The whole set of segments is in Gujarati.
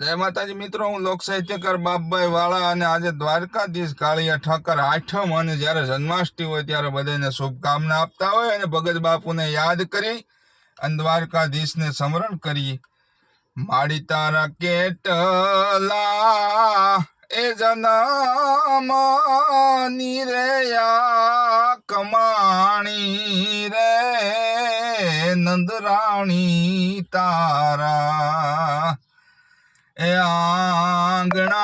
જય માતાજી મિત્રો, હું લોક સાહિત્યકાર બાપભાઈ વાળા અને આજે દ્વારકાધીશ કાળિયા ઠાકર આઠમ અને જ્યારે જન્માષ્ટમી હોય ત્યારે બધાને શુભકામના આપતા હોય અને ભગત બાપુને યાદ કરી અને દ્વારકાધીશને સ્મરણ કરી. માડી તારા કેટલા એ જન્મ નિરયા કમાણી રે નંદરાણી તારા એ આંગણા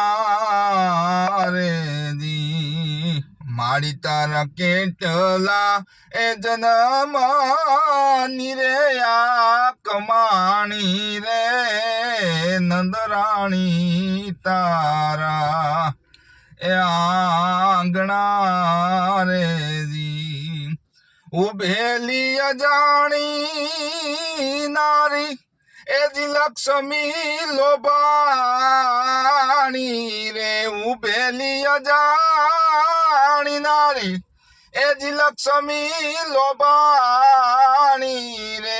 રે દી. માડી તારા કેટલા એ જન્મ નિરયા કમાણી રે નંદરાણી તારા એ આંગણા રે દી. ઉભેલી અજાણી નારી એજી લક્ષ્મી લોભાણી રે. ઉભેલી અજાણી નારી એજી લક્ષ્મી લોભાણી રે.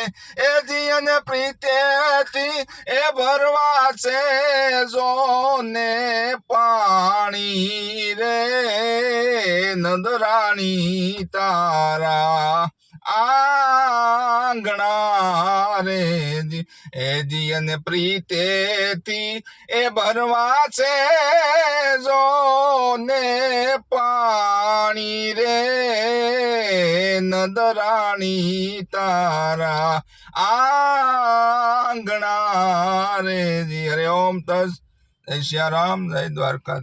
એજી અને પ્રીતેથી એ ભરવા છે જોને પાણી રે નંદરાણી તારા આંગણા રે જી. એજી અને પ્રીતેથી એ ભરવા છે જોને પાણી રે નંદરાણી તારા આંગણા રે જી. હરે ઓમ તસ. જય શ્રી રામ, જય દ્વારકા.